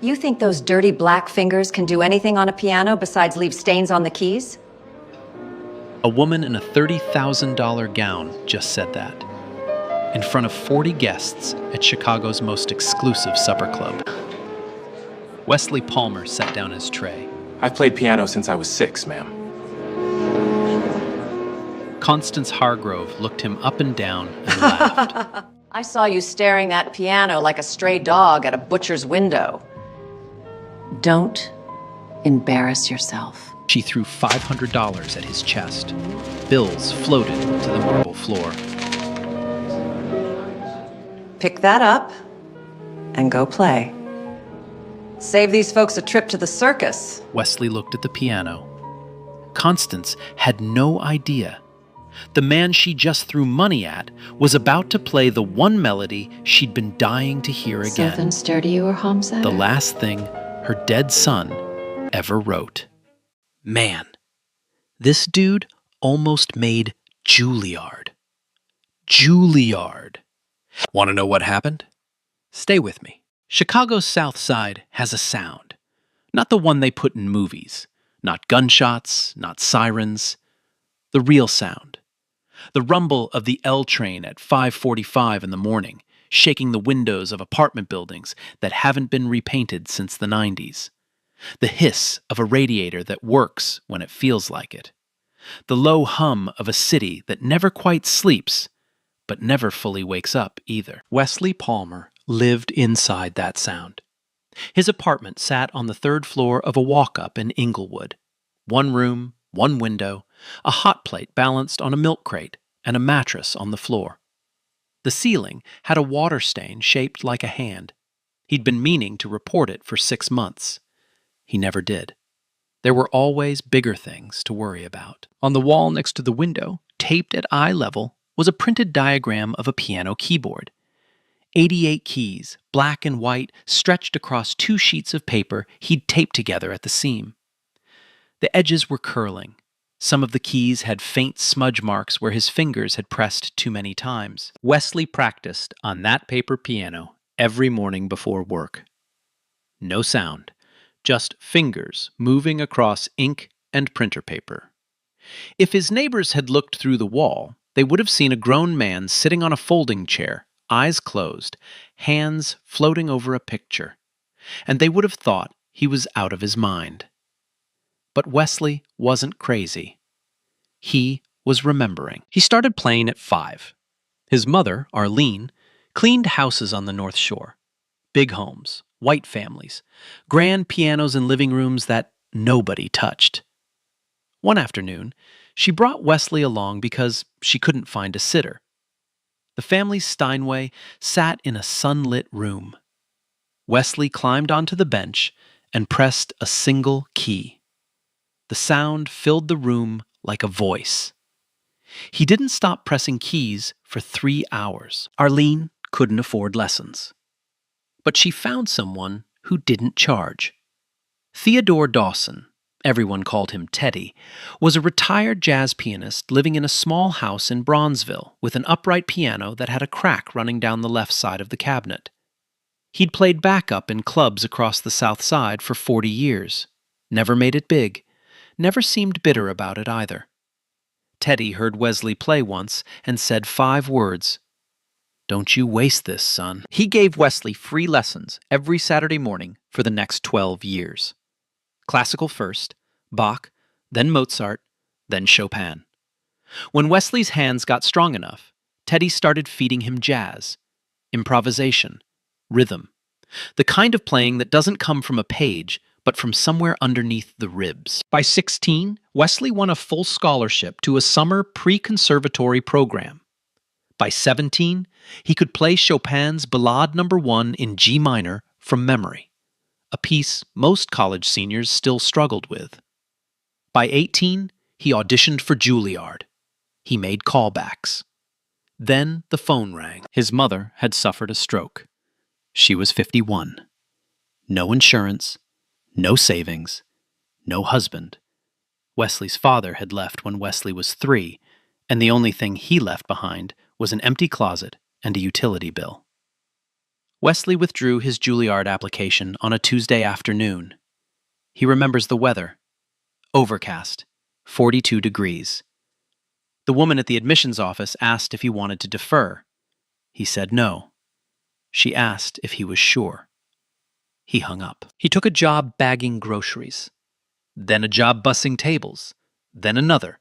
You think those dirty black fingers can do anything on a piano besides leave stains on the keys? A woman in a $30,000 gown just said that, in front of 40 guests at Chicago's most exclusive supper club. Wesley Palmer set down his tray. I've played piano since I was 6, ma'am. Constance Hargrove looked him up and down and laughed. I saw you staring that piano like a stray dog at a butcher's window. Don't embarrass yourself. She threw $500 at his chest. Bills floated to the marble floor. Pick that up and go play. Save these folks a trip to the circus. Wesley looked at the piano. Constance had no idea. The man she just threw money at was about to play the one melody she'd been dying to hear again. Something stirred you or Homestead? The last thing her dead son ever wrote. Man, this dude almost made Juilliard. Juilliard. Want to know what happened? Stay with me. Chicago's South Side has a sound. Not the one they put in movies. Not gunshots, not sirens. The real sound. The rumble of the L train at 5:45 in the morning, shaking the windows of apartment buildings that haven't been repainted since the 90s. The hiss of a radiator that works when it feels like it. The low hum of a city that never quite sleeps, but never fully wakes up either. Wesley Palmer lived inside that sound. His apartment sat on the 3rd floor of a walk-up in Inglewood. One room, one window, a hot plate balanced on a milk crate, and a mattress on the floor. The ceiling had a water stain shaped like a hand. He'd been meaning to report it for 6 months. He never did. There were always bigger things to worry about. On the wall next to the window, taped at eye level, was a printed diagram of a piano keyboard. 88 keys, black and white, stretched across 2 sheets of paper he'd taped together at the seam. The edges were curling. Some of the keys had faint smudge marks where his fingers had pressed too many times. Wesley practiced on that paper piano every morning before work. No sound. Just fingers moving across ink and printer paper. If his neighbors had looked through the wall, they would have seen a grown man sitting on a folding chair, eyes closed, hands floating over a picture, and they would have thought he was out of his mind. But Wesley wasn't crazy. He was remembering. He started playing at 5. His mother, Arlene, cleaned houses on the North Shore. Big homes, white families, grand pianos in living rooms that nobody touched. One afternoon, she brought Wesley along because she couldn't find a sitter. The family's Steinway sat in a sunlit room. Wesley climbed onto the bench and pressed a single key. The sound filled the room like a voice. He didn't stop pressing keys for 3 hours. Arlene couldn't afford lessons. But she found someone who didn't charge. Theodore Dawson, everyone called him Teddy, was a retired jazz pianist living in a small house in Bronzeville with an upright piano that had a crack running down the left side of the cabinet. He'd played backup in clubs across the South Side for 40 years, never made it big, never seemed bitter about it either. Teddy heard Wesley play once and said 5 words. "Don't you waste this, son." He gave Wesley free lessons every Saturday morning for the next 12 years. Classical first, Bach, then Mozart, then Chopin. When Wesley's hands got strong enough, Teddy started feeding him jazz, improvisation, rhythm, the kind of playing that doesn't come from a page, but from somewhere underneath the ribs. By 16, Wesley won a full scholarship to a summer pre-conservatory program. By 17, he could play Chopin's Ballade No. 1 in G minor from memory, a piece most college seniors still struggled with. By 18, he auditioned for Juilliard. He made callbacks. Then the phone rang. His mother had suffered a stroke. She was 51. No insurance, no savings, no husband. Wesley's father had left when Wesley was 3, and the only thing he left behind was an empty closet and a utility bill. Wesley withdrew his Juilliard application on a Tuesday afternoon. He remembers the weather. Overcast, 42 degrees. The woman at the admissions office asked if he wanted to defer. He said no. She asked if he was sure. He hung up. He took a job bagging groceries, then a job bussing tables, then another,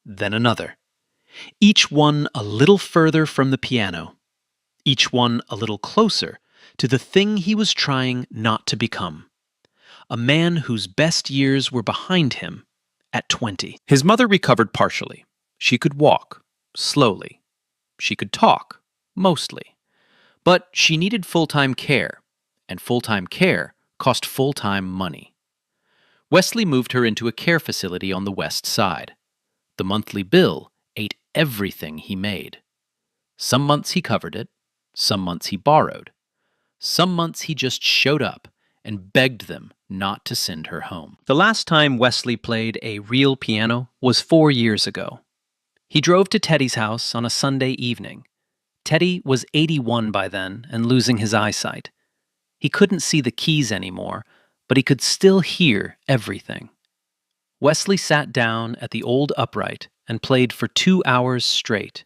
then another. Each one a little further from the piano, each one a little closer to the thing he was trying not to become. A man whose best years were behind him at 20. His mother recovered partially. She could walk, slowly. She could talk, mostly. But she needed full-time care, and full-time care cost full-time money. Wesley moved her into a care facility on the west side. The monthly bill ate everything he made. Some months he covered it, some months he borrowed. Some months he just showed up and begged them not to send her home. The last time Wesley played a real piano was 4 years ago. He drove to Teddy's house on a Sunday evening. Teddy was 81 by then and losing his eyesight. He couldn't see the keys anymore, but he could still hear everything. Wesley sat down at the old upright and played for 2 hours straight.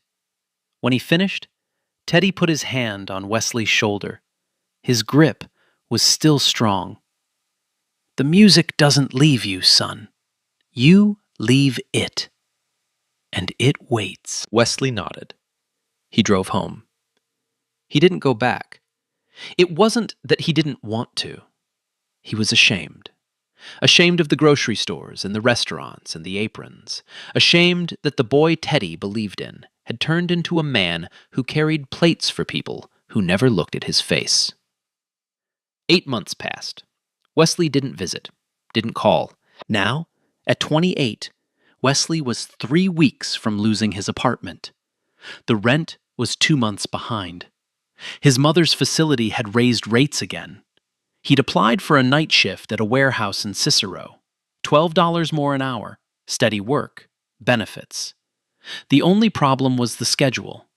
When he finished, Teddy put his hand on Wesley's shoulder. His grip was still strong. "The music doesn't leave you, son. You leave it. And it waits." Wesley nodded. He drove home. He didn't go back. It wasn't that he didn't want to. He was ashamed. Ashamed of the grocery stores and the restaurants and the aprons. Ashamed that the boy Teddy believed in had turned into a man who carried plates for people who never looked at his face. 8 months passed. Wesley didn't visit, didn't call. Now, at 28, Wesley was 3 weeks from losing his apartment. The rent was 2 months behind. His mother's facility had raised rates again. He'd applied for a night shift at a warehouse in Cicero. $12 more an hour, steady work, benefits. The only problem was the schedule.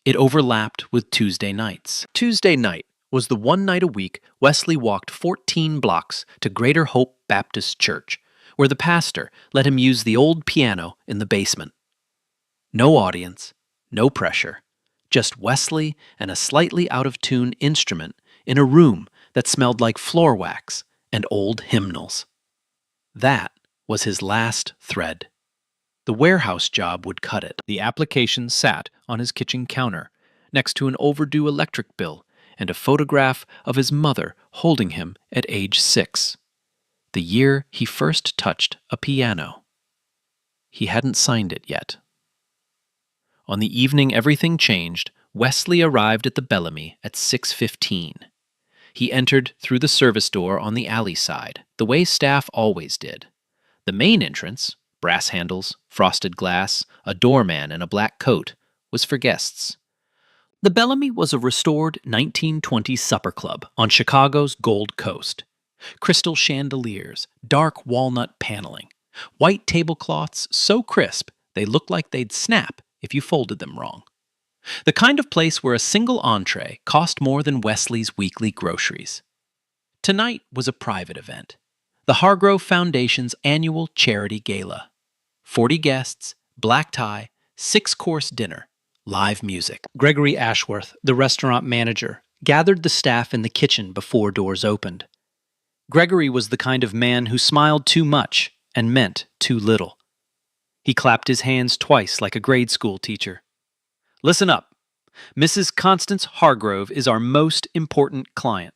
It overlapped with Tuesday nights. Tuesday night was the one night a week Wesley walked 14 blocks to Greater Hope Baptist Church, where the pastor let him use the old piano in the basement. No audience, no pressure, just Wesley and a slightly out-of-tune instrument in a room that smelled like floor wax and old hymnals. That was his last thread. The warehouse job would cut it. The application sat on his kitchen counter, next to an overdue electric bill and a photograph of his mother holding him at age 6, the year he first touched a piano. He hadn't signed it yet. On the evening everything changed, Wesley arrived at the Bellamy at 6:15. He entered through the service door on the alley side, the way staff always did. The main entrance, brass handles, frosted glass, a doorman in a black coat, was for guests. The Bellamy was a restored 1920s supper club on Chicago's Gold Coast. Crystal chandeliers, dark walnut paneling, white tablecloths so crisp they looked like they'd snap if you folded them wrong. The kind of place where a single entree cost more than Wesley's weekly groceries. Tonight was a private event, the Hargrove Foundation's annual charity gala. 40 guests, black tie, 6-course dinner, live music. Gregory Ashworth, the restaurant manager, gathered the staff in the kitchen before doors opened. Gregory was the kind of man who smiled too much and meant too little. He clapped his hands twice like a grade school teacher. "Listen up. Mrs. Constance Hargrove is our most important client.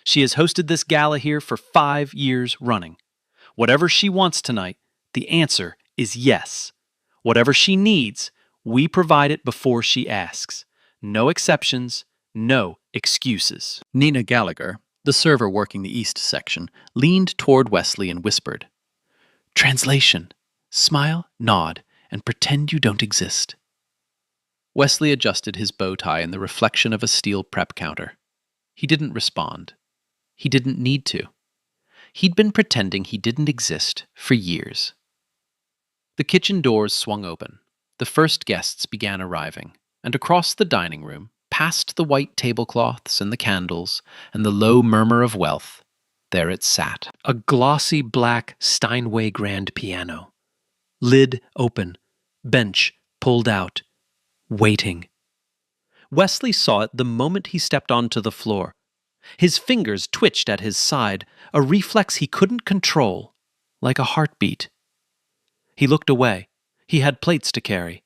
She has hosted this gala here for 5 years running. Whatever she wants tonight, the answer is yes. Whatever she needs, we provide it before she asks. No exceptions, no excuses." Nina Gallagher, the server working the east section, leaned toward Wesley and whispered, "Translation. Smile, nod, and pretend you don't exist." Wesley adjusted his bow tie in the reflection of a steel prep counter. He didn't respond. He didn't need to. He'd been pretending he didn't exist for years. The kitchen doors swung open. The first guests began arriving, and across the dining room, past the white tablecloths and the candles and the low murmur of wealth, there it sat. A glossy black Steinway grand piano. Lid open, bench pulled out, waiting. Wesley saw it the moment he stepped onto the floor. His fingers twitched at his side, a reflex he couldn't control, like a heartbeat. He looked away. He had plates to carry.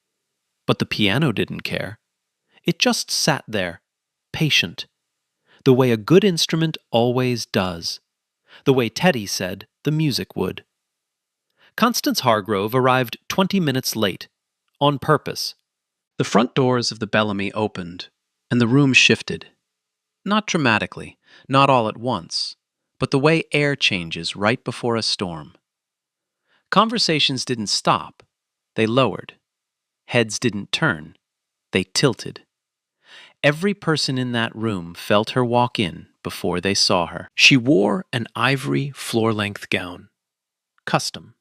But the piano didn't care. It just sat there, patient, the way a good instrument always does, the way Teddy said the music would. Constance Hargrove arrived 20 minutes late, on purpose. The front doors of the Bellamy opened, and the room shifted. Not dramatically, not all at once, but the way air changes right before a storm. Conversations didn't stop, they lowered. Heads didn't turn, they tilted. Every person in that room felt her walk in before they saw her. She wore an ivory floor-length gown. Custom.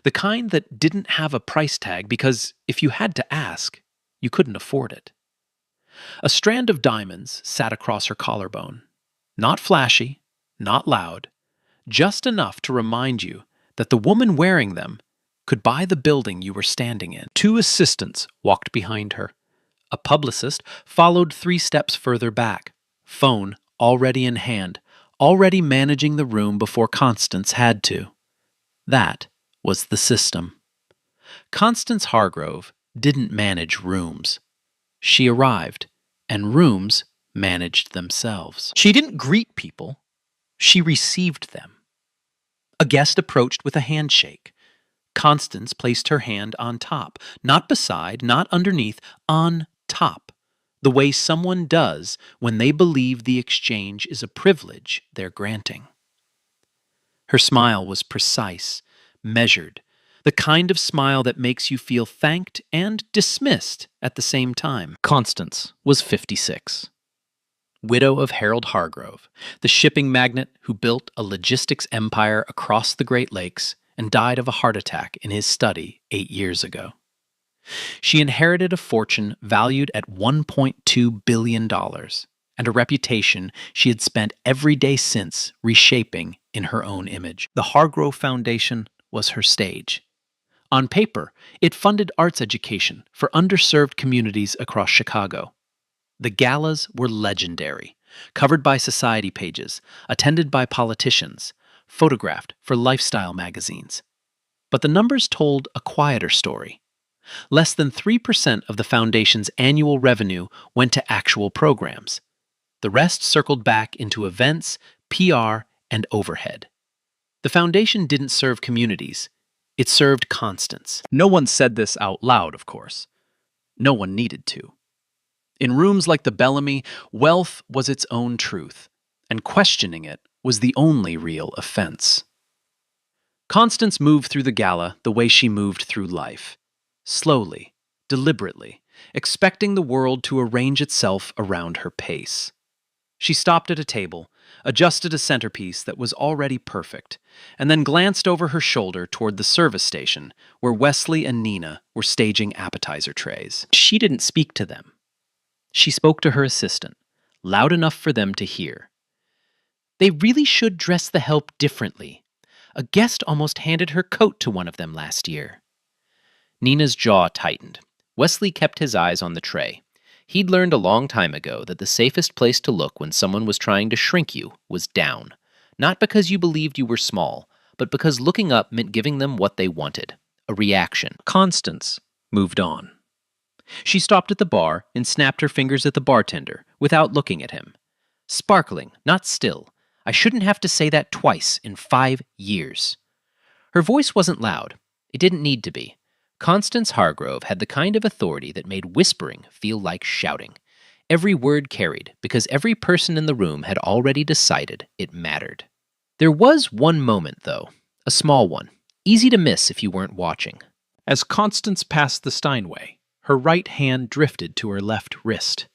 The kind that didn't have a price tag because if you had to ask, you couldn't afford it. A strand of diamonds sat across her collarbone. Not flashy, not loud, just enough to remind you that the woman wearing them could buy the building you were standing in. 2 assistants walked behind her. A publicist followed 3 steps further back, phone already in hand, already managing the room before Constance had to. That was the system. Constance Hargrove didn't manage rooms. She arrived, and rooms managed themselves. She didn't greet people. She received them. A guest approached with a handshake. Constance placed her hand on top, not beside, not underneath, on top, the way someone does when they believe the exchange is a privilege they're granting. Her smile was precise, measured, the kind of smile that makes you feel thanked and dismissed at the same time. Constance was 56. Widow of Harold Hargrove, the shipping magnate who built a logistics empire across the Great Lakes and died of a heart attack in his study 8 years ago. She inherited a fortune valued at $1.2 billion and a reputation she had spent every day since reshaping in her own image. The Hargrove Foundation was her stage. On paper, it funded arts education for underserved communities across Chicago. The galas were legendary, covered by society pages, attended by politicians, photographed for lifestyle magazines. But the numbers told a quieter story. Less than 3% of the foundation's annual revenue went to actual programs. The rest circled back into events, PR, and overhead. The foundation didn't serve communities. It served Constance. No one said this out loud, of course. No one needed to. In rooms like the Bellamy, wealth was its own truth, and questioning it was the only real offense. Constance moved through the gala the way she moved through life. Slowly, deliberately, expecting the world to arrange itself around her pace. She stopped at a table, adjusted a centerpiece that was already perfect, and then glanced over her shoulder toward the service station where Wesley and Nina were staging appetizer trays. She didn't speak to them. She spoke to her assistant, loud enough for them to hear. They really should dress the help differently. A guest almost handed her coat to one of them last year. Nina's jaw tightened. Wesley kept his eyes on the tray. He'd learned a long time ago that the safest place to look when someone was trying to shrink you was down. Not because you believed you were small, but because looking up meant giving them what they wanted, a reaction. Constance moved on. She stopped at the bar and snapped her fingers at the bartender without looking at him. Sparkling, not still. I shouldn't have to say that twice in 5 years. Her voice wasn't loud. It didn't need to be. Constance Hargrove had the kind of authority that made whispering feel like shouting. Every word carried because every person in the room had already decided it mattered. There was one moment, though, a small one, easy to miss if you weren't watching. As Constance passed the Steinway, her right hand drifted to her left wrist.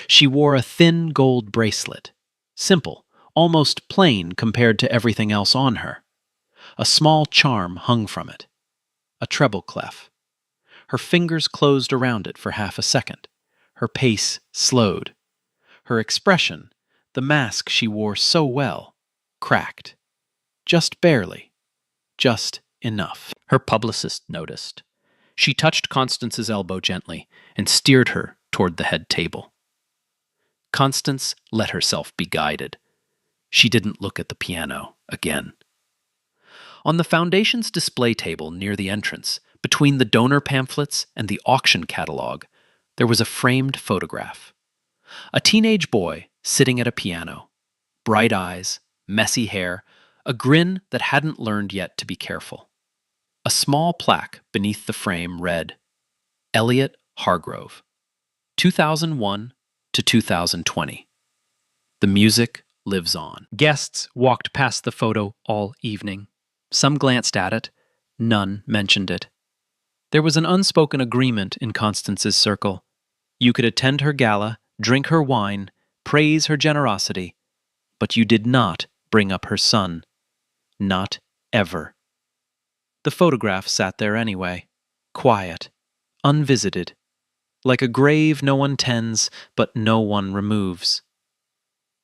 She wore a thin gold bracelet, simple, almost plain compared to everything else on her. A small charm hung from it, a treble clef. Her fingers closed around it for half a second, Her pace slowed. Her expression, the mask she wore so well, cracked. Just barely. Just enough. Her publicist noticed. She touched Constance's elbow gently and steered her toward the head table. Constance let herself be guided. She didn't look at the piano again. On the Foundation's display table near the entrance, between the donor pamphlets and the auction catalog, there was a framed photograph. A teenage boy sitting at a piano. Bright eyes, messy hair, a grin that hadn't learned yet to be careful. A small plaque beneath the frame read, Elliot Hargrove, 2001 to 2020. The music lives on. Guests walked past the photo all evening. Some glanced at it. None mentioned it. There was an unspoken agreement in Constance's circle. You could attend her gala, drink her wine, praise her generosity, but you did not bring up her son. Not ever. The photograph sat there anyway, quiet, unvisited, like a grave no one tends but no one removes.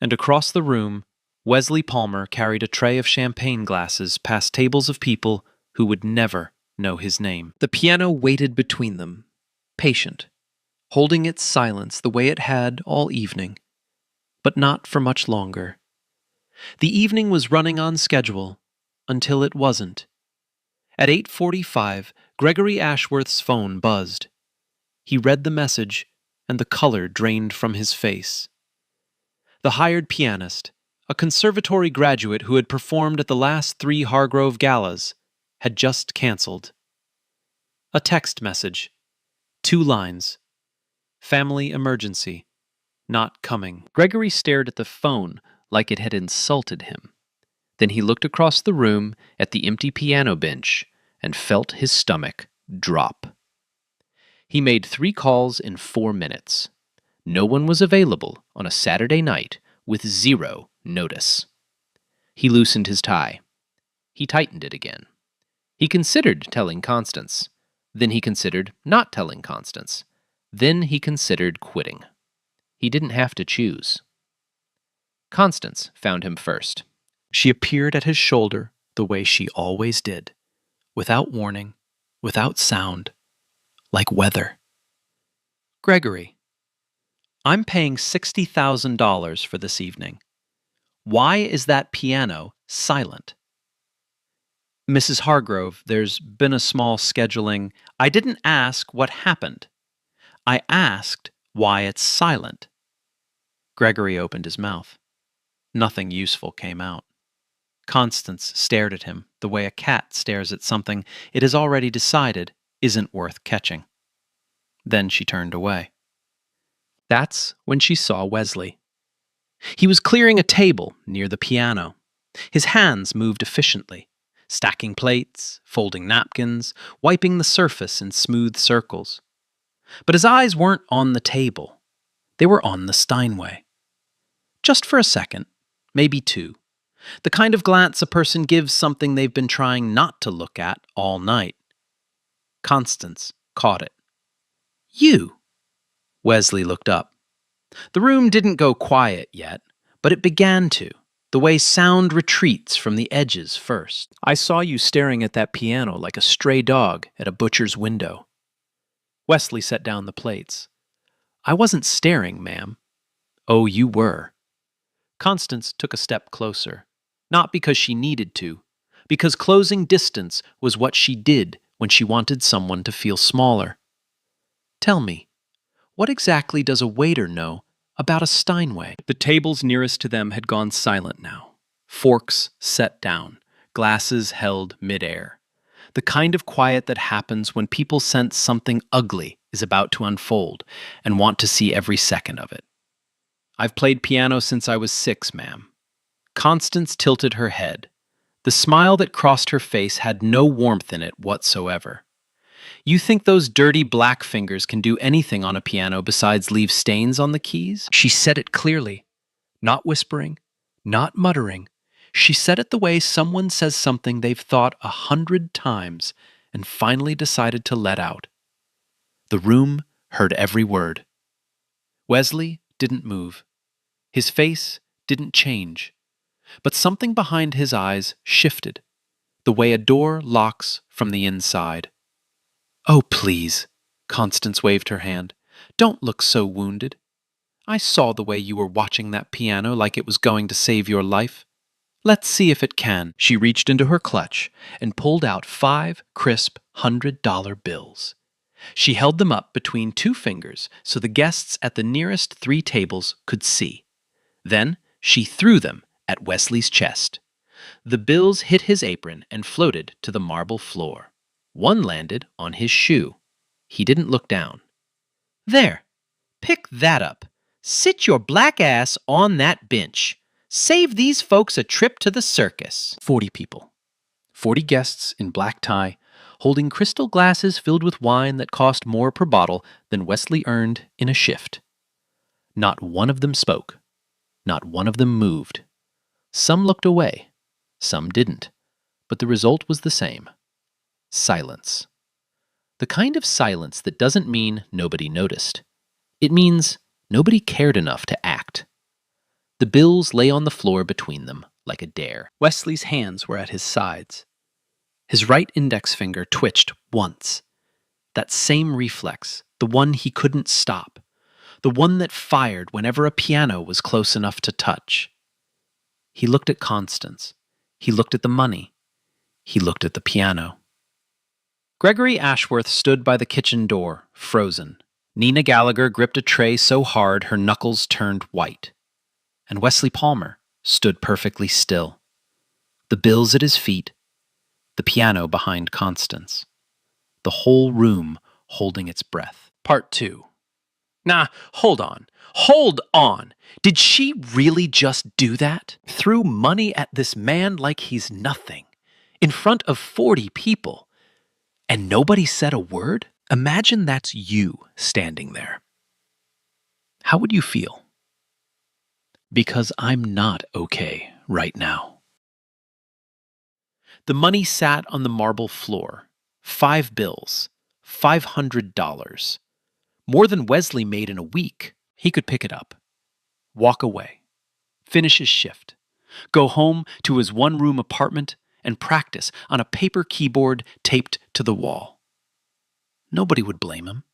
And across the room, Wesley Palmer carried a tray of champagne glasses past tables of people who would never know his name. The piano waited between them, patient, holding its silence the way it had all evening, but not for much longer. The evening was running on schedule until it wasn't. At 8:45, Gregory Ashworth's phone buzzed. He read the message, and the color drained from his face. The hired pianist, a conservatory graduate who had performed at the last 3 Hargrove galas, had just canceled. A text message. 2 lines. Family emergency. Not coming. Gregory stared at the phone like it had insulted him. Then he looked across the room at the empty piano bench and felt his stomach drop. He made 3 calls in 4 minutes. No one was available on a Saturday night with 0 notice. He loosened his tie. He tightened it again. He considered telling Constance. Then he considered not telling Constance. Then he considered quitting. He didn't have to choose. Constance found him first. She appeared at his shoulder the way she always did, without warning, without sound, like weather. Gregory, I'm paying $60,000 for this evening. Why is that piano silent? Mrs. Hargrove, there's been a small scheduling. I didn't ask what happened. I asked why it's silent. Gregory opened his mouth. Nothing useful came out. Constance stared at him the way a cat stares at something it has already decided isn't worth catching. Then she turned away. That's when she saw Wesley. He was clearing a table near the piano. His hands moved efficiently, stacking plates, folding napkins, wiping the surface in smooth circles. But his eyes weren't on the table. They were on the Steinway. Just for a second, maybe 2. The kind of glance a person gives something they've been trying not to look at all night. Constance caught it. You! Wesley looked up. The room didn't go quiet yet, but it began to, the way sound retreats from the edges first. I saw you staring at that piano like a stray dog at a butcher's window. Wesley set down the plates. I wasn't staring, ma'am. Oh, you were. Constance took a step closer, not because she needed to, because closing distance was what she did when she wanted someone to feel smaller. Tell me, what exactly does a waiter know about a Steinway? The tables nearest to them had gone silent now. Forks set down, glasses held midair. The kind of quiet that happens when people sense something ugly is about to unfold and want to see every second of it. I've played piano since I was 6, ma'am. Constance tilted her head. The smile that crossed her face had no warmth in it whatsoever. You think those dirty black fingers can do anything on a piano besides leave stains on the keys? She said it clearly, not whispering, not muttering. She said it the way someone says something they've thought 100 times and finally decided to let out. The room heard every word. Wesley didn't move. His face didn't change. But something behind his eyes shifted, the way a door locks from the inside. "Oh, please," Constance waved her hand. "Don't look so wounded. I saw the way you were watching that piano like it was going to save your life. Let's see if it can." She reached into her clutch and pulled out 5 crisp $100 bills. She held them up between 2 fingers so the guests at the nearest 3 tables could see. Then she threw them at Wesley's chest. The bills hit his apron and floated to the marble floor. One landed on his shoe. He didn't look down. "There, pick that up. Sit your black ass on that bench. Save these folks a trip to the circus." 40 people. 40 guests in black tie, holding crystal glasses filled with wine that cost more per bottle than Wesley earned in a shift. Not one of them spoke. Not one of them moved. Some looked away. Some didn't. But the result was the same. Silence. The kind of silence that doesn't mean nobody noticed. It means nobody cared enough to act. The bills lay on the floor between them like a dare. Wesley's hands were at his sides. His right index finger twitched once. That same reflex, the one he couldn't stop. The one that fired whenever a piano was close enough to touch. He looked at Constance. He looked at the money. He looked at the piano. Gregory Ashworth stood by the kitchen door, frozen. Nina Gallagher gripped a tray so hard her knuckles turned white. And Wesley Palmer stood perfectly still. The bills at his feet, the piano behind Constance. The whole room holding its breath. Part 2. Nah, hold on. Hold on! Did she really just do that? Threw money at this man like he's nothing, in front of 40 people, and nobody said a word? Imagine that's you standing there. How would you feel? Because I'm not okay right now. The money sat on the marble floor. 5 bills. $500. More than Wesley made in a week. He could pick it up. Walk away. Finish his shift. Go home to his one-room apartment and practice on a paper keyboard taped to the wall. Nobody would blame him.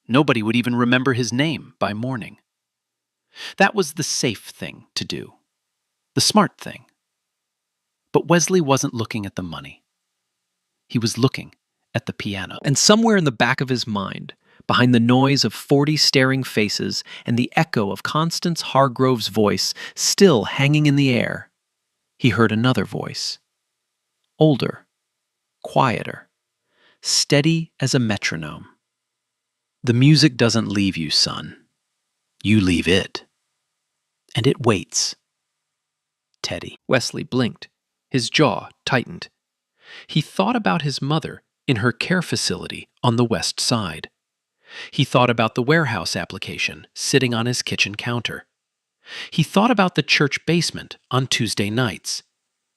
Nobody would even remember his name by morning. That was the safe thing to do. The smart thing. But Wesley wasn't looking at the money. He was looking at the piano. And somewhere in the back of his mind, behind the noise of 40 staring faces and the echo of Constance Hargrove's voice still hanging in the air, he heard another voice. Older, quieter, steady as a metronome. "The music doesn't leave you, son. You leave it. And it waits." Teddy. Wesley blinked. His jaw tightened. He thought about his mother in her care facility on the west side. He thought about the warehouse application sitting on his kitchen counter. He thought about the church basement on Tuesday nights,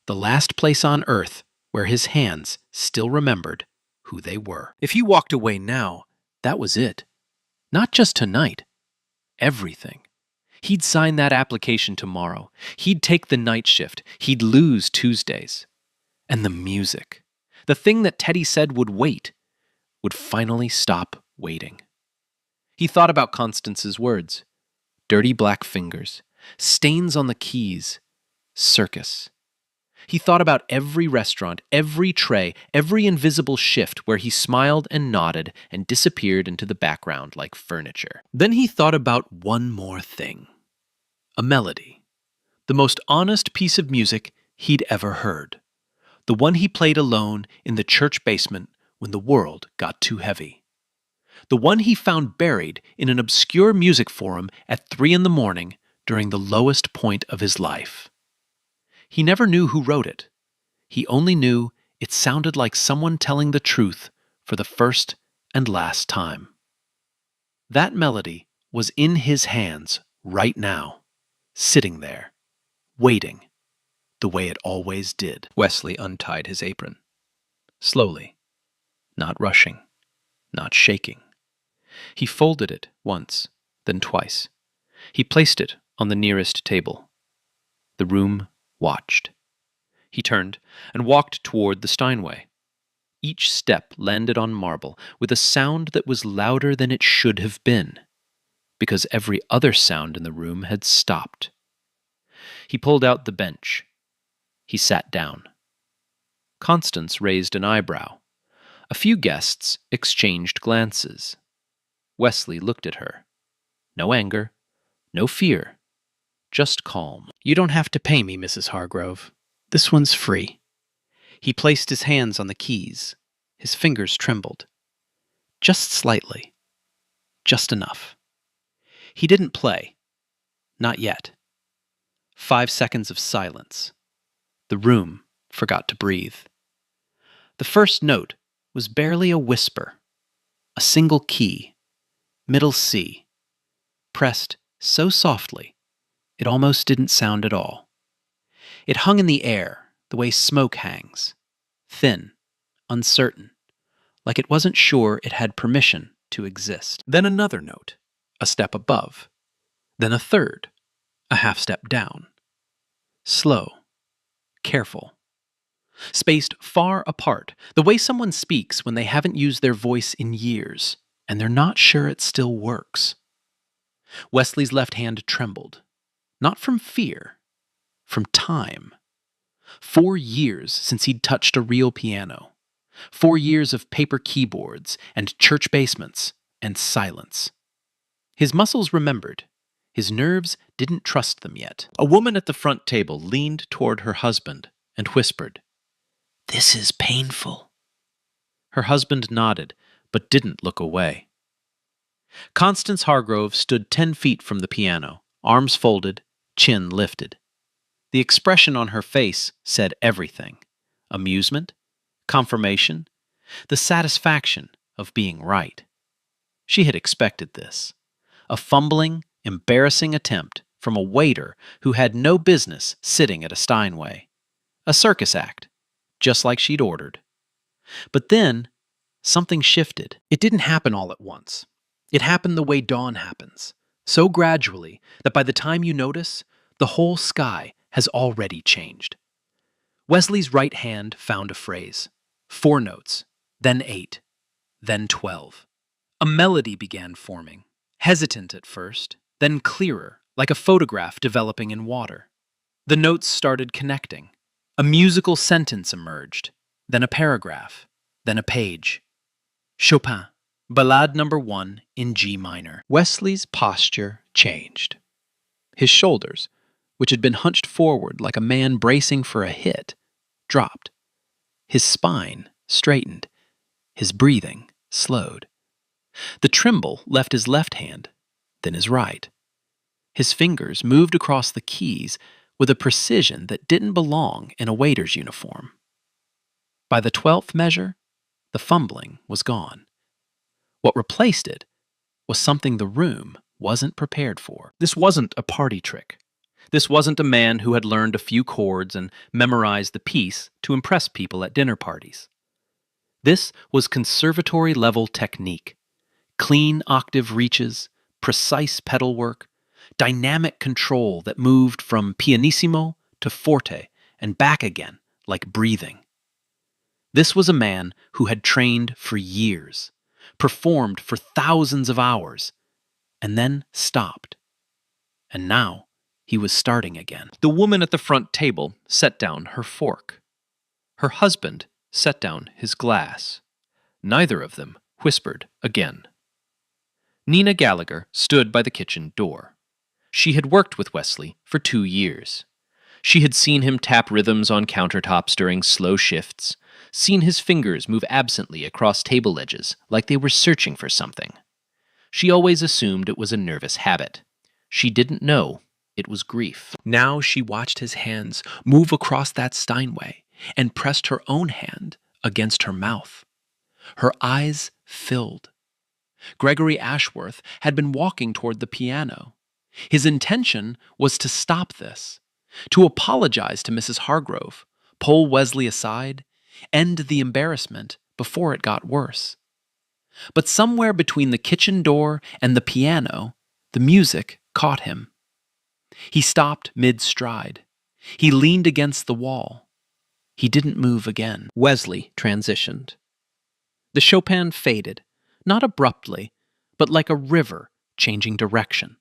the last place on earth where his hands still remembered who they were. If he walked away now, that was it. Not just tonight. Everything. He'd sign that application tomorrow. He'd take the night shift. He'd lose Tuesdays. And the music, the thing that Teddy said would wait, would finally stop waiting. He thought about Constance's words. Dirty black fingers, stains on the keys, circus. He thought about every restaurant, every tray, every invisible shift where he smiled and nodded and disappeared into the background like furniture. Then he thought about one more thing. A melody. The most honest piece of music he'd ever heard. The one he played alone in the church basement when the world got too heavy. The one he found buried in an obscure music forum at 3 a.m. during the lowest point of his life. He never knew who wrote it. He only knew it sounded like someone telling the truth for the first and last time. That melody was in his hands right now, sitting there, waiting, the way it always did. Wesley untied his apron. Slowly, not rushing, not shaking. He folded it once, then twice. He placed it on the nearest table. The room watched. He turned and walked toward the Steinway. Each step landed on marble with a sound that was louder than it should have been, because every other sound in the room had stopped. He pulled out the bench. He sat down. Constance raised an eyebrow. A few guests exchanged glances. Wesley looked at her. No anger, no fear, just calm. "You don't have to pay me, Mrs. Hargrove. This one's free." He placed his hands on the keys. His fingers trembled. Just slightly. Just enough. He didn't play. Not yet. 5 seconds of silence. The room forgot to breathe. The first note was barely a whisper. A single key. Middle C. Pressed so softly, it almost didn't sound at all. It hung in the air, the way smoke hangs. Thin, uncertain, like it wasn't sure it had permission to exist. Then another note, a step above. Then a third, a half step down. Slow, careful. Spaced far apart, the way someone speaks when they haven't used their voice in years, and they're not sure it still works. Wesley's left hand trembled, not from fear, from time. 4 years since he'd touched a real piano. 4 years of paper keyboards and church basements and silence. His muscles remembered. His nerves didn't trust them yet. A woman at the front table leaned toward her husband and whispered, "This is painful." Her husband nodded, but didn't look away. Constance Hargrove stood 10 feet from the piano, arms folded, chin lifted. The expression on her face said everything. Amusement, confirmation, the satisfaction of being right. She had expected this. A fumbling, embarrassing attempt from a waiter who had no business sitting at a Steinway. A circus act, just like she'd ordered. But then, something shifted. It didn't happen all at once. It happened the way dawn happens, so gradually that by the time you notice, the whole sky has already changed. Wesley's right hand found a phrase. 4 notes, then 8, then 12. A melody began forming, hesitant at first, then clearer, like a photograph developing in water. The notes started connecting. A musical sentence emerged, then a paragraph, then a page. Chopin, Ballade No. 1 in G minor. Wesley's posture changed. His shoulders, which had been hunched forward like a man bracing for a hit, dropped. His spine straightened. His breathing slowed. The tremble left his left hand, then his right. His fingers moved across the keys with a precision that didn't belong in a waiter's uniform. By the 12th measure, the fumbling was gone. What replaced it was something the room wasn't prepared for. This wasn't a party trick. This wasn't a man who had learned a few chords and memorized the piece to impress people at dinner parties. This was conservatory-level technique. Clean octave reaches, precise pedal work, dynamic control that moved from pianissimo to forte and back again like breathing. This was a man who had trained for years, performed for thousands of hours, and then stopped. And now he was starting again. The woman at the front table set down her fork. Her husband set down his glass. Neither of them whispered again. Nina Gallagher stood by the kitchen door. She had worked with Wesley for 2 years. She had seen him tap rhythms on countertops during slow shifts, seen his fingers move absently across table edges like they were searching for something. She always assumed it was a nervous habit. She didn't know it was grief. Now she watched his hands move across that Steinway and pressed her own hand against her mouth. Her eyes filled. Gregory Ashworth had been walking toward the piano. His intention was to stop this, to apologize to Mrs. Hargrove, pull Wesley aside, end the embarrassment before it got worse. But somewhere between the kitchen door and the piano, The music caught him. He stopped mid-stride. He leaned against the wall. He didn't move again. Wesley transitioned. The Chopin faded, not abruptly, but like a river changing direction.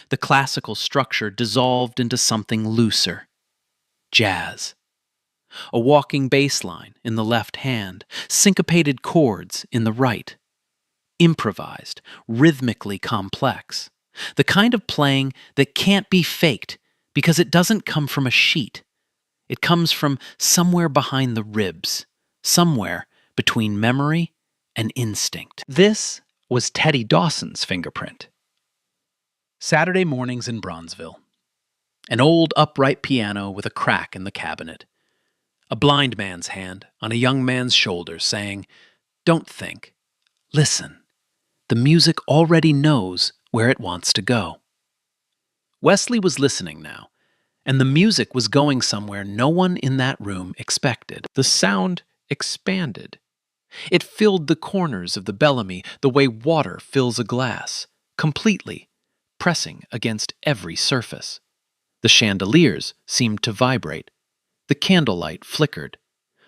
The classical structure dissolved into something looser. Jazz. A walking bass line in the left hand, syncopated chords in the right. Improvised, rhythmically complex. The kind of playing that can't be faked because it doesn't come from a sheet. It comes from somewhere behind the ribs, somewhere between memory and instinct. This was Teddy Dawson's fingerprint. Saturday mornings in Bronzeville. An old upright piano with a crack in the cabinet. A blind man's hand on a young man's shoulder saying, "Don't think. Listen. The music already knows where it wants to go." Wesley was listening now, and the music was going somewhere no one in that room expected. The sound expanded. It filled the corners of the Bellamy the way water fills a glass, completely, pressing against every surface. The chandeliers seemed to vibrate. The candlelight flickered.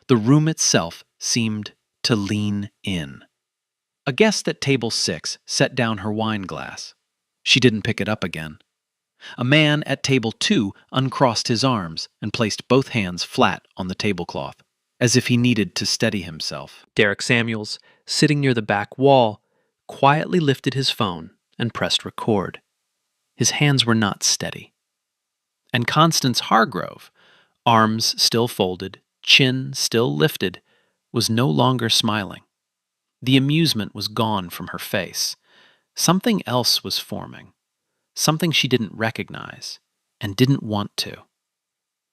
The room itself seemed to lean in. A guest at table 6 set down her wine glass. She didn't pick it up again. A man at table 2 uncrossed his arms and placed both hands flat on the tablecloth, as if he needed to steady himself. Derek Samuels, sitting near the back wall, quietly lifted his phone and pressed record. His hands were not steady. And Constance Hargrove, arms still folded, chin still lifted, was no longer smiling. The amusement was gone from her face. Something else was forming. Something she didn't recognize and didn't want to.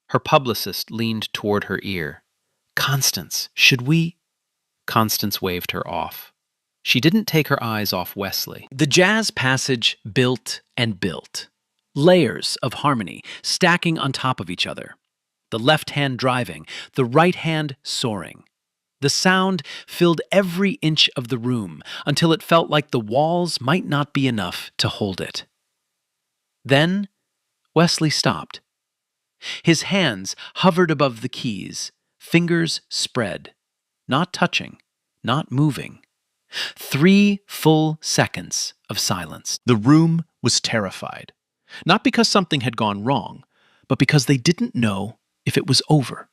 Her publicist leaned toward her ear. "Constance, should we?" Constance waved her off. She didn't take her eyes off Wesley. The jazz passage built and built. Layers of harmony stacking on top of each other. The left hand driving, the right hand soaring. The sound filled every inch of the room until it felt like the walls might not be enough to hold it. Then Wesley stopped. His hands hovered above the keys, fingers spread, not touching, not moving. 3 full seconds of silence. The room was terrified, not because something had gone wrong, but because they didn't know if it was over.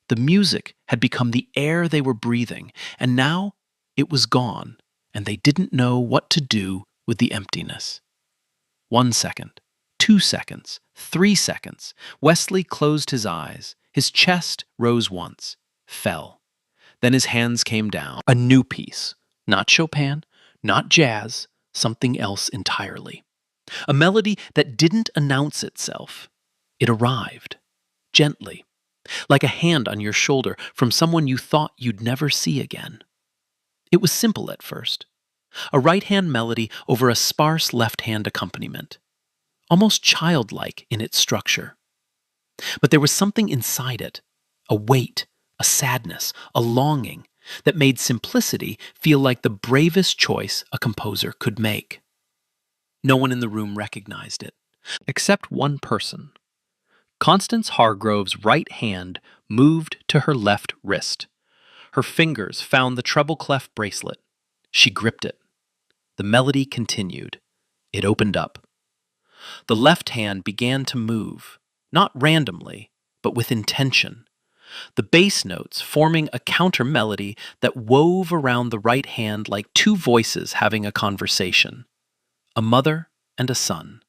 The music had become the air they were breathing, and now it was gone, and they didn't know what to do with the emptiness. 1 second, 2 seconds, 3 seconds. Wesley closed his eyes. His chest rose once, fell. Then his hands came down. A new piece. Not Chopin, not jazz, something else entirely. A melody that didn't announce itself. It arrived, gently, like a hand on your shoulder from someone you thought you'd never see again. It was simple at first. A right-hand melody over a sparse left-hand accompaniment. Almost childlike in its structure. But there was something inside it, a weight, a sadness, a longing, that made simplicity feel like the bravest choice a composer could make. No one in the room recognized it, except one person. Constance Hargrove's right hand moved to her left wrist. Her fingers found the treble clef bracelet. She gripped it. The melody continued. It opened up. The left hand began to move, not randomly, but with intention. The bass notes forming a counter melody that wove around the right hand like 2 voices having a conversation. A mother and a son.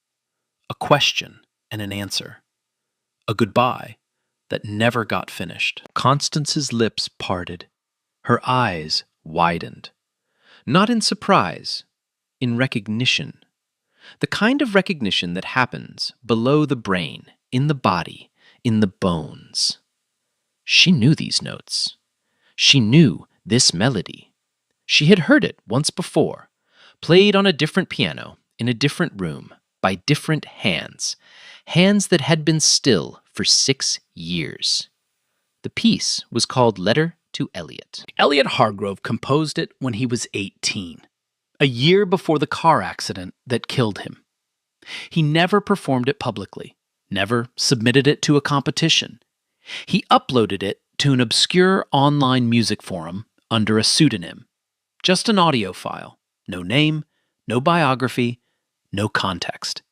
A question and an answer. A goodbye that never got finished. Constance's lips parted. Her eyes widened. Not in surprise, in recognition. The kind of recognition that happens below the brain, in the body, in the bones. She knew these notes. She knew this melody. She had heard it once before, played on a different piano, in a different room, by different hands, hands that had been still for 6 years. The piece was called Letter to Elliot. Elliot Hargrove composed it when he was 18. a year before the car accident that killed him. He never performed it publicly, never submitted it to a competition. He uploaded it to an obscure online music forum under a pseudonym. Just an audio file, no name, no biography, no context.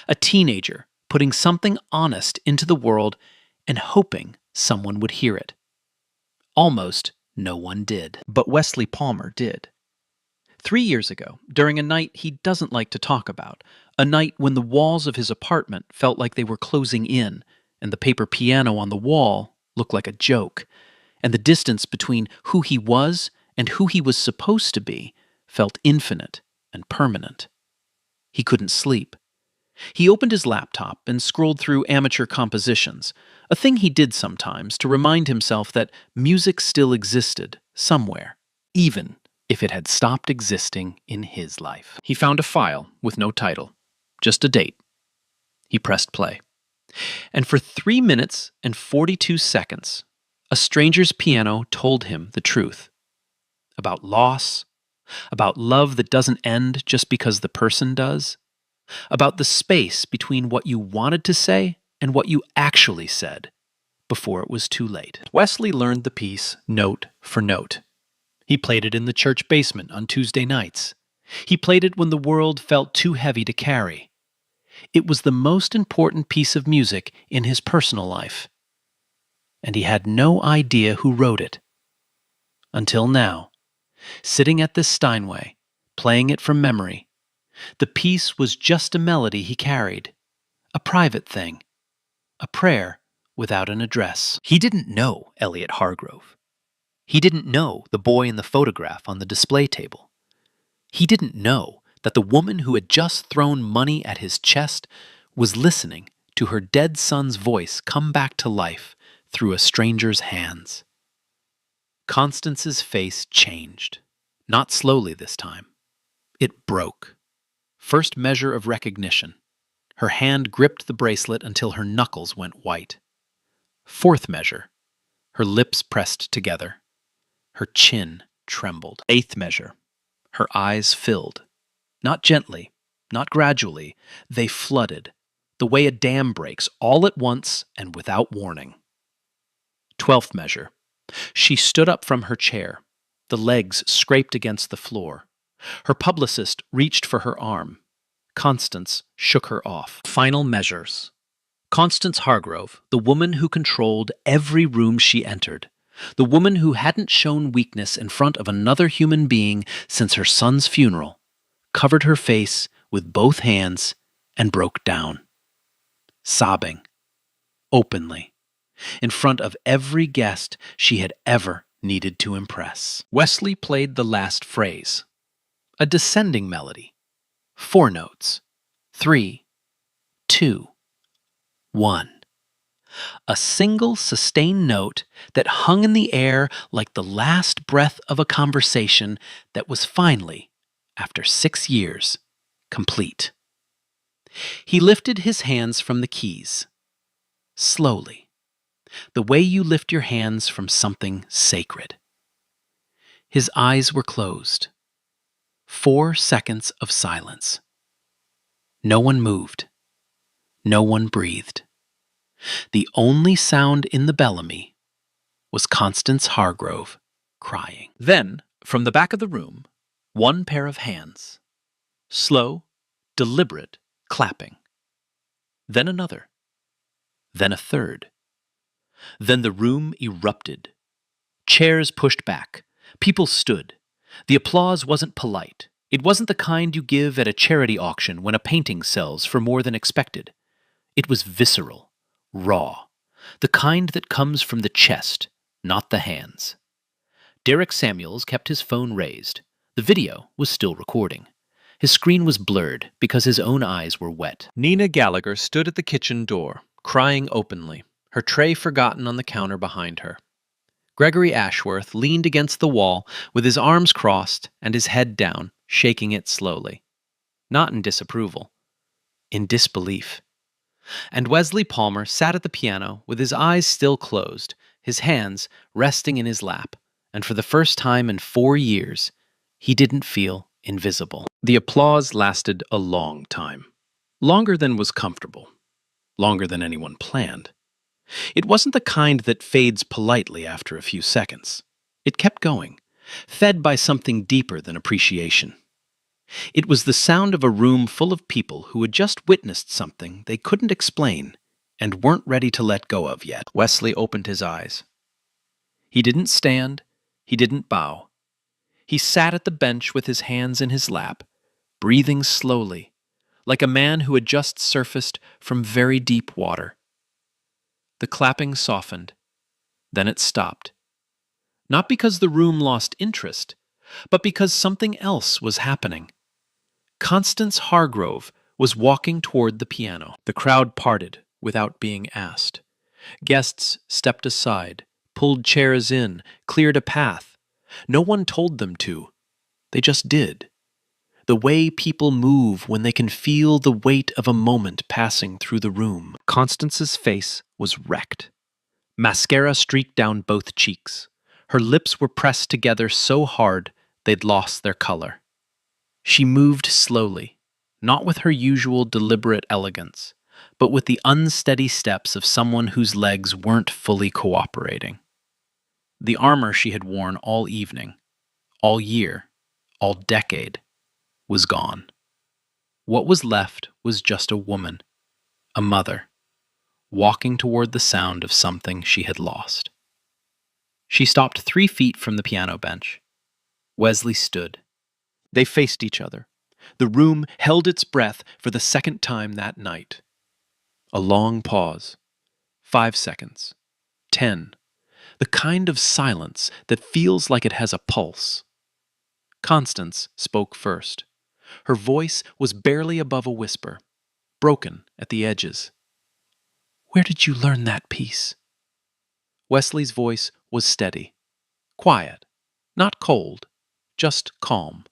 A teenager putting something honest into the world and hoping someone would hear it. Almost no one did. But Wesley Palmer did. 3 years ago, during a night he doesn't like to talk about, a night when the walls of his apartment felt like they were closing in, and the paper piano on the wall looked like a joke, and the distance between who he was and who he was supposed to be felt infinite and permanent. He couldn't sleep. He opened his laptop and scrolled through amateur compositions, a thing he did sometimes to remind himself that music still existed somewhere, even if it had stopped existing in his life. He found a file with no title, just a date. He pressed play. And for 3 minutes and 42 seconds, a stranger's piano told him the truth. About loss, about love that doesn't end just because the person does, about the space between what you wanted to say and what you actually said before it was too late. Wesley learned the piece note for note. He played it in the church basement on Tuesday nights. He played it when the world felt too heavy to carry. It was the most important piece of music in his personal life. And he had no idea who wrote it. Until now, sitting at this Steinway, playing it from memory, the piece was just a melody he carried, a private thing, a prayer without an address. He didn't know Elliot Hargrove. He didn't know the boy in the photograph on the display table. He didn't know that the woman who had just thrown money at his chest was listening to her dead son's voice come back to life through a stranger's hands. Constance's face changed, not slowly this time. It broke. First measure of recognition. Her hand gripped the bracelet until her knuckles went white. Fourth measure. Her lips pressed together. Her chin trembled. Eighth measure. Her eyes filled. Not gently, not gradually. They flooded, the way a dam breaks all at once and without warning. 12th measure. She stood up from her chair. The legs scraped against the floor. Her publicist reached for her arm. Constance shook her off. Final measures. Constance Hargrove, the woman who controlled every room she entered, the woman who hadn't shown weakness in front of another human being since her son's funeral, covered her face with both hands and broke down, sobbing, openly, in front of every guest she had ever needed to impress. Wesley played the last phrase, a descending melody, 4 notes, 3, 2, 1. A single sustained note that hung in the air like the last breath of a conversation that was finally, after 6 years, complete. He lifted his hands from the keys, slowly, the way you lift your hands from something sacred. His eyes were closed. 4 seconds of silence. No one moved. No one breathed. The only sound in the Bellamy was Constance Hargrove crying. Then, from the back of the room, one pair of hands. Slow, deliberate clapping. Then another. Then a third. Then the room erupted. Chairs pushed back. People stood. The applause wasn't polite. It wasn't the kind you give at a charity auction when a painting sells for more than expected. It was visceral, raw, the kind that comes from the chest, not the hands. Derek Samuels kept his phone raised. The video was still recording. His screen was blurred because his own eyes were wet. Nina Gallagher stood at the kitchen door, crying openly, her tray forgotten on the counter behind her. Gregory Ashworth leaned against the wall with his arms crossed and his head down, shaking it slowly. Not in disapproval, in disbelief. And Wesley Palmer sat at the piano with his eyes still closed, his hands resting in his lap, and for the first time in 4 years, he didn't feel invisible. The applause lasted a long time. Longer than was comfortable. Longer than anyone planned. It wasn't the kind that fades politely after a few seconds. It kept going, fed by something deeper than appreciation. It was the sound of a room full of people who had just witnessed something they couldn't explain and weren't ready to let go of yet. Wesley opened his eyes. He didn't stand. He didn't bow. He sat at the bench with his hands in his lap, breathing slowly, like a man who had just surfaced from very deep water. The clapping softened. Then it stopped. Not because the room lost interest, but because something else was happening. Constance Hargrove was walking toward the piano. The crowd parted without being asked. Guests stepped aside, pulled chairs in, cleared a path. No one told them to. They just did. The way people move when they can feel the weight of a moment passing through the room. Constance's face was wrecked. Mascara streaked down both cheeks. Her lips were pressed together so hard they'd lost their color. She moved slowly, not with her usual deliberate elegance, but with the unsteady steps of someone whose legs weren't fully cooperating. The armor she had worn all evening, all year, all decade, was gone. What was left was just a woman, a mother, walking toward the sound of something she had lost. She stopped 3 feet from the piano bench. Wesley stood. They faced each other. The room held its breath for the second time that night. A long pause. 5 seconds. 10. The kind of silence that feels like it has a pulse. Constance spoke first. Her voice was barely above a whisper, broken at the edges. "Where did you learn that piece?" Wesley's voice was steady, quiet, not cold, just calm.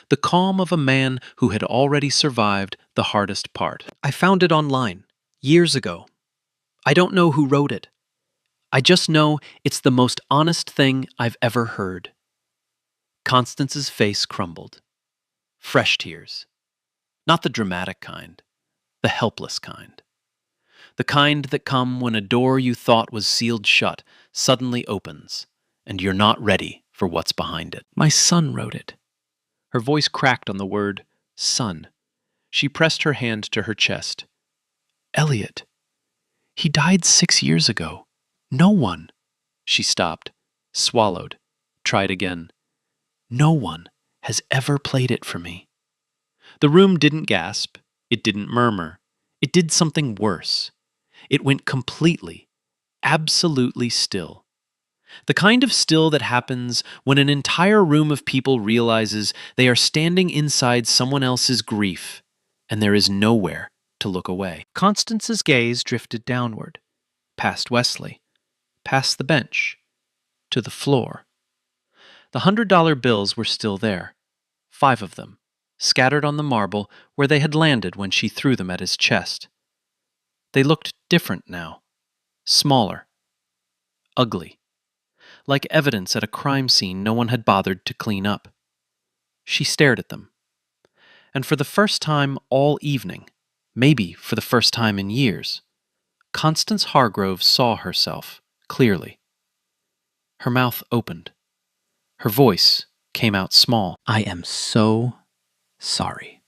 The calm of a man who had already survived the hardest part. "I found it online, years ago. I don't know who wrote it. I just know it's the most honest thing I've ever heard." Constance's face crumbled. Fresh tears. Not the dramatic kind, the helpless kind. The kind that come when a door you thought was sealed shut suddenly opens, and you're not ready for what's behind it. "My son wrote it." Her voice cracked on the word son. She pressed her hand to her chest. "Elliot. He died 6 years ago. No one." She stopped, swallowed, tried again. "No one has ever played it for me." The room didn't gasp. It didn't murmur. It did something worse. It went completely, absolutely still. The kind of still that happens when an entire room of people realizes they are standing inside someone else's grief, and there is nowhere to look away. Constance's gaze drifted downward, past Wesley, past the bench, to the floor. The $100 bills were still there, 5 of them, scattered on the marble where they had landed when she threw them at his chest. They looked different now, smaller, ugly, like evidence at a crime scene no one had bothered to clean up. She stared at them. And for the first time all evening, maybe for the first time in years, Constance Hargrove saw herself clearly. Her mouth opened. Her voice came out small. "I am so sorry."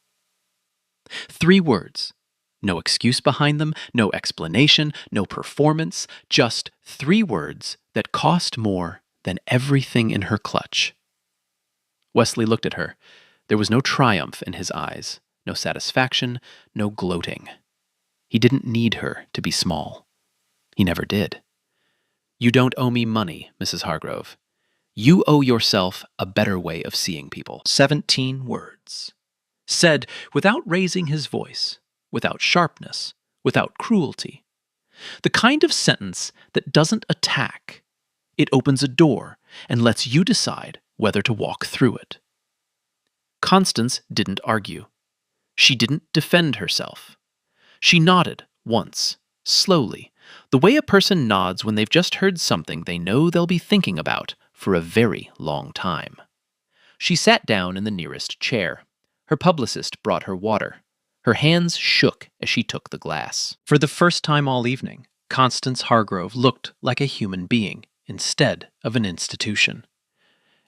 3 words. No excuse behind them, no explanation, no performance, just 3 words that cost more than everything in her clutch. Wesley looked at her. There was no triumph in his eyes, no satisfaction, no gloating. He didn't need her to be small. He never did. "You don't owe me money, Mrs. Hargrove. You owe yourself a better way of seeing people." 17 words. Said without raising his voice, without sharpness, without cruelty. The kind of sentence that doesn't attack. It opens a door and lets you decide whether to walk through it. Constance didn't argue. She didn't defend herself. She nodded once, slowly, the way a person nods when they've just heard something they know they'll be thinking about for a very long time. She sat down in the nearest chair. Her publicist brought her water. Her hands shook as she took the glass. For the first time all evening, Constance Hargrove looked like a human being instead of an institution.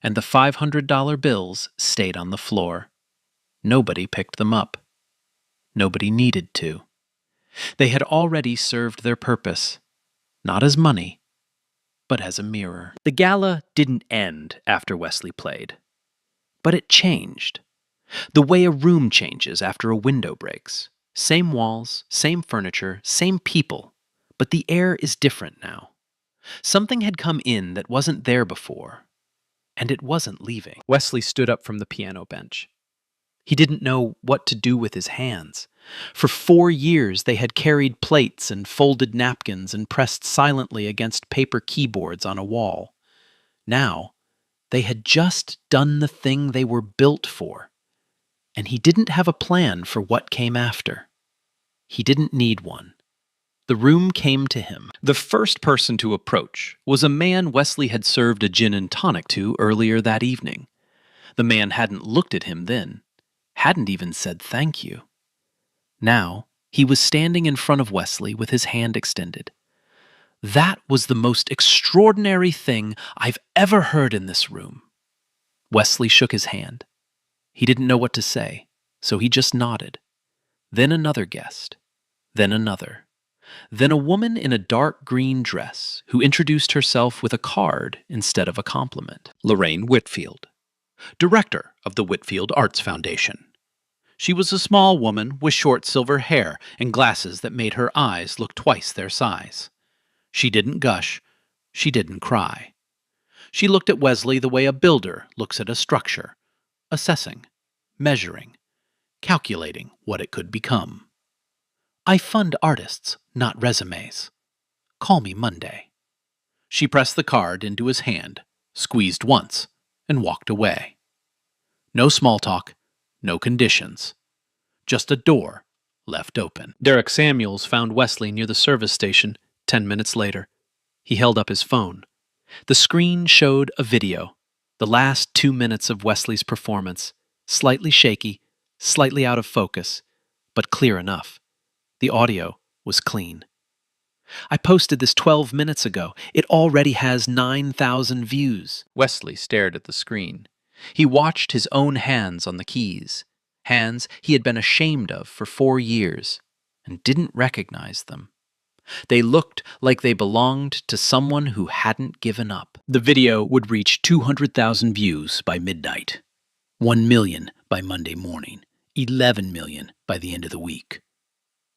And the $500 bills stayed on the floor. Nobody picked them up. Nobody needed to. They had already served their purpose, not as money, but as a mirror. The gala didn't end after Wesley played, but it changed. The way a room changes after a window breaks. Same walls, same furniture, same people, but the air is different now. Something had come in that wasn't there before, and it wasn't leaving. Wesley stood up from the piano bench. He didn't know what to do with his hands. For 4 years they had carried plates and folded napkins and pressed silently against paper keyboards on a wall. Now, they had just done the thing they were built for, and he didn't have a plan for what came after. He didn't need one. The room came to him. The first person to approach was a man Wesley had served a gin and tonic to earlier that evening. The man hadn't looked at him then, hadn't even said thank you. Now, he was standing in front of Wesley with his hand extended. That was the most extraordinary thing I've ever heard in this room. Wesley shook his hand. He didn't know what to say, so he just nodded. Then another guest. Then another. Then a woman in a dark green dress who introduced herself with a card instead of a compliment. Lorraine Whitfield, director of the Whitfield Arts Foundation. She was a small woman with short silver hair and glasses that made her eyes look twice their size. She didn't gush. She didn't cry. She looked at Wesley the way a builder looks at a structure, assessing, measuring, calculating what it could become. I fund artists, not resumes. Call me Monday. She pressed the card into his hand, squeezed once, and walked away. No small talk, no conditions. Just a door left open. Derek Samuels found Wesley near the service station 10 minutes later. He held up his phone. The screen showed a video, the last 2 minutes of Wesley's performance, slightly shaky, slightly out of focus, but clear enough. The audio was clean. I posted this 12 minutes ago. It already has 9,000 views. Wesley stared at the screen. He watched his own hands on the keys, hands he had been ashamed of for 4 years, and didn't recognize them. They looked like they belonged to someone who hadn't given up. The video would reach 200,000 views by midnight, 1 million by Monday morning, 11 million by the end of the week.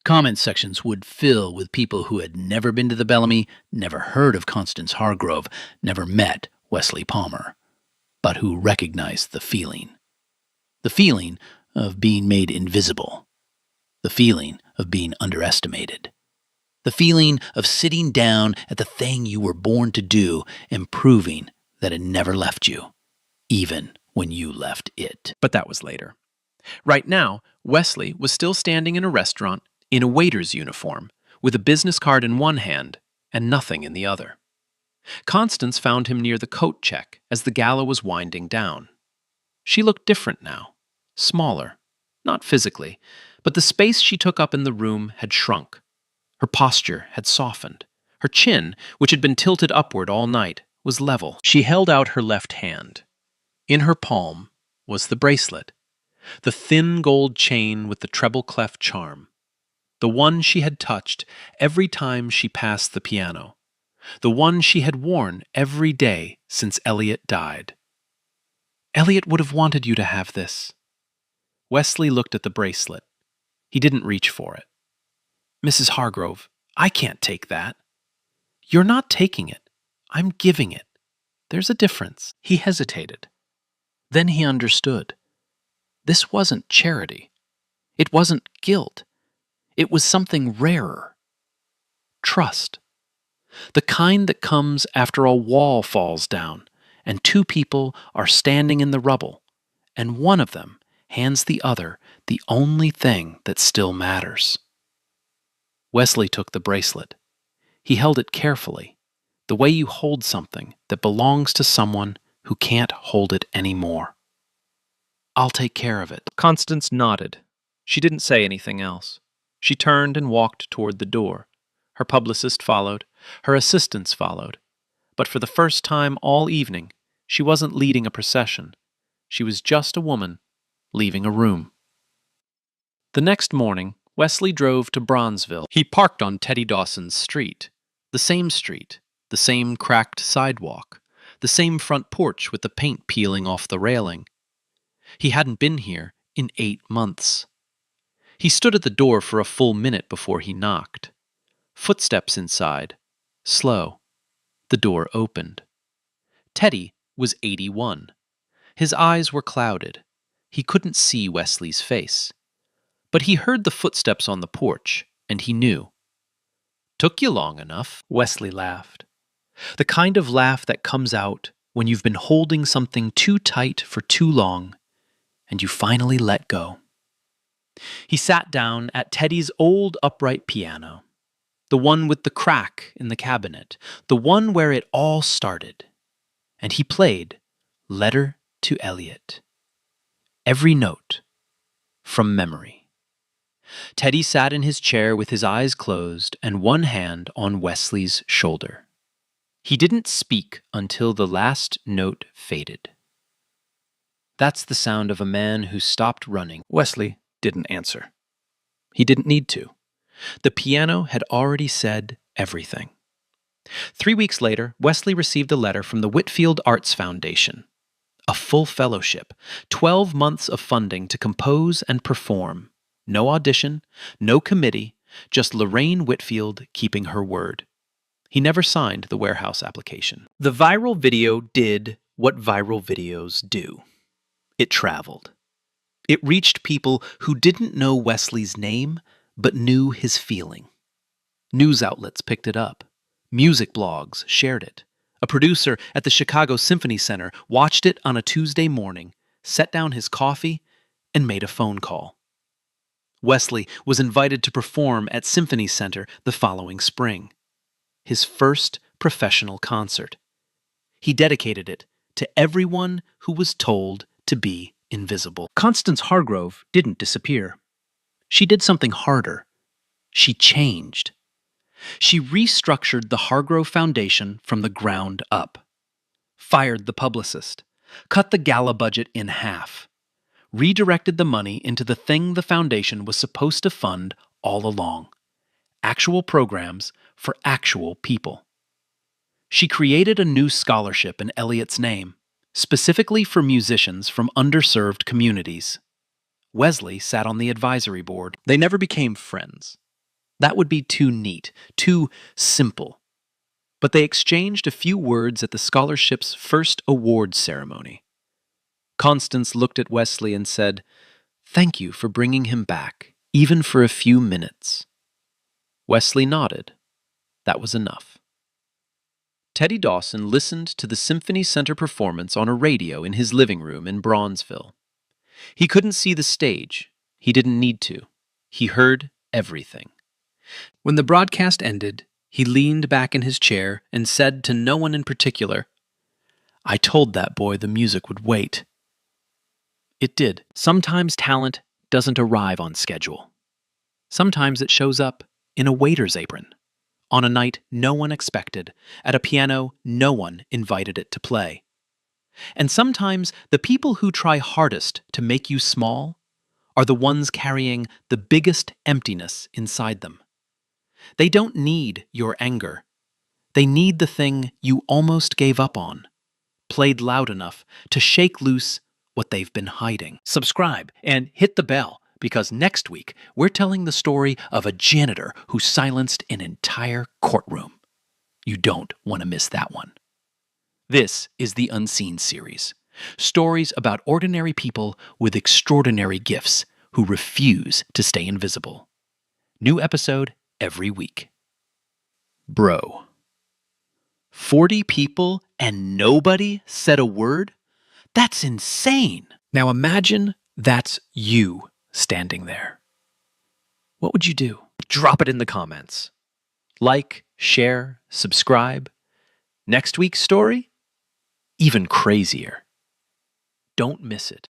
Comment sections would fill with people who had never been to the Bellamy, never heard of Constance Hargrove, never met Wesley Palmer, but who recognized the feeling. The feeling of being made invisible. The feeling of being underestimated. The feeling of sitting down at the thing you were born to do and proving that it never left you, even when you left it. But that was later. Right now, Wesley was still standing in a restaurant in a waiter's uniform, with a business card in one hand and nothing in the other. Constance found him near the coat check as the gala was winding down. She looked different now, smaller, not physically, but the space she took up in the room had shrunk. Her posture had softened. Her chin, which had been tilted upward all night, was level. She held out her left hand. In her palm was the bracelet, the thin gold chain with the treble clef charm, the one she had touched every time she passed the piano, the one she had worn every day since Elliot died. Elliot would have wanted you to have this. Wesley looked at the bracelet. He didn't reach for it. Mrs. Hargrove, I can't take that. You're not taking it. I'm giving it. There's a difference. He hesitated. Then he understood. This wasn't charity. It wasn't guilt. It was something rarer. Trust. The kind that comes after a wall falls down and 2 people are standing in the rubble, and one of them hands the other the only thing that still matters. Wesley took the bracelet. He held it carefully, the way you hold something that belongs to someone who can't hold it anymore. I'll take care of it. Constance nodded. She didn't say anything else. She turned and walked toward the door. Her publicist followed. Her assistants followed. But for the first time all evening, she wasn't leading a procession. She was just a woman leaving a room. The next morning, Wesley drove to Bronzeville. He parked on Teddy Dawson's street. The same cracked sidewalk, the same front porch with the paint peeling off the railing. He hadn't been here in 8 months. He stood at the door for a full minute before he knocked. Footsteps inside. Slow. The door opened. Teddy was 81. His eyes were clouded. He couldn't see Wesley's face. But he heard the footsteps on the porch, and he knew. "Took you long enough," Wesley laughed. The kind of laugh that comes out when you've been holding something too tight for too long, and you finally let go. He sat down at Teddy's old upright piano, the one with the crack in the cabinet, the one where it all started, and he played Letter to Elliot. Every note from memory. Teddy sat in his chair with his eyes closed and one hand on Wesley's shoulder. He didn't speak until the last note faded. That's the sound of a man who stopped running. Wesley didn't answer. He didn't need to. The piano had already said everything. 3 weeks later, Wesley received a letter from the Whitfield Arts Foundation. A full fellowship, 12 months of funding to compose and perform. No audition, no committee, just Lorraine Whitfield keeping her word. He never signed the warehouse application. The viral video did what viral videos do. It traveled. It reached people who didn't know Wesley's name, but knew his feeling. News outlets picked it up. Music blogs shared it. A producer at the Chicago Symphony Center watched it on a Tuesday morning, set down his coffee, and made a phone call. Wesley was invited to perform at Symphony Center the following spring. His first professional concert. He dedicated it to everyone who was told to be invisible. Constance Hargrove didn't disappear. She did something harder. She changed. She restructured the Hargrove Foundation from the ground up. Fired the publicist. Cut the gala budget in half. Redirected the money into the thing the foundation was supposed to fund all along. Actual programs for actual people. She created a new scholarship in Elliot's name, specifically for musicians from underserved communities. Wesley sat on the advisory board. They never became friends. That would be too neat, too simple. But they exchanged a few words at the scholarship's first awards ceremony. Constance looked at Wesley and said, "Thank you for bringing him back, even for a few minutes." Wesley nodded. That was enough. Teddy Dawson listened to the Symphony Center performance on a radio in his living room in Bronzeville. He couldn't see the stage. He didn't need to. He heard everything. When the broadcast ended, he leaned back in his chair and said to no one in particular, "I told that boy the music would wait." It did. Sometimes talent doesn't arrive on schedule. Sometimes it shows up in a waiter's apron, on a night no one expected, at a piano no one invited it to play. And sometimes the people who try hardest to make you small are the ones carrying the biggest emptiness inside them. They don't need your anger. They need the thing you almost gave up on, played loud enough to shake loose what they've been hiding. Subscribe and hit the bell, because next week we're telling the story of a janitor who silenced an entire courtroom. You don't want to miss that one. This is the Unseen series. Stories about ordinary people with extraordinary gifts who refuse to stay invisible. New episode every week. Bro. 40 people and nobody said a word? That's insane. Now imagine that's you standing there. What would you do? Drop it in the comments. Like, share, subscribe. Next week's story? Even crazier. Don't miss it.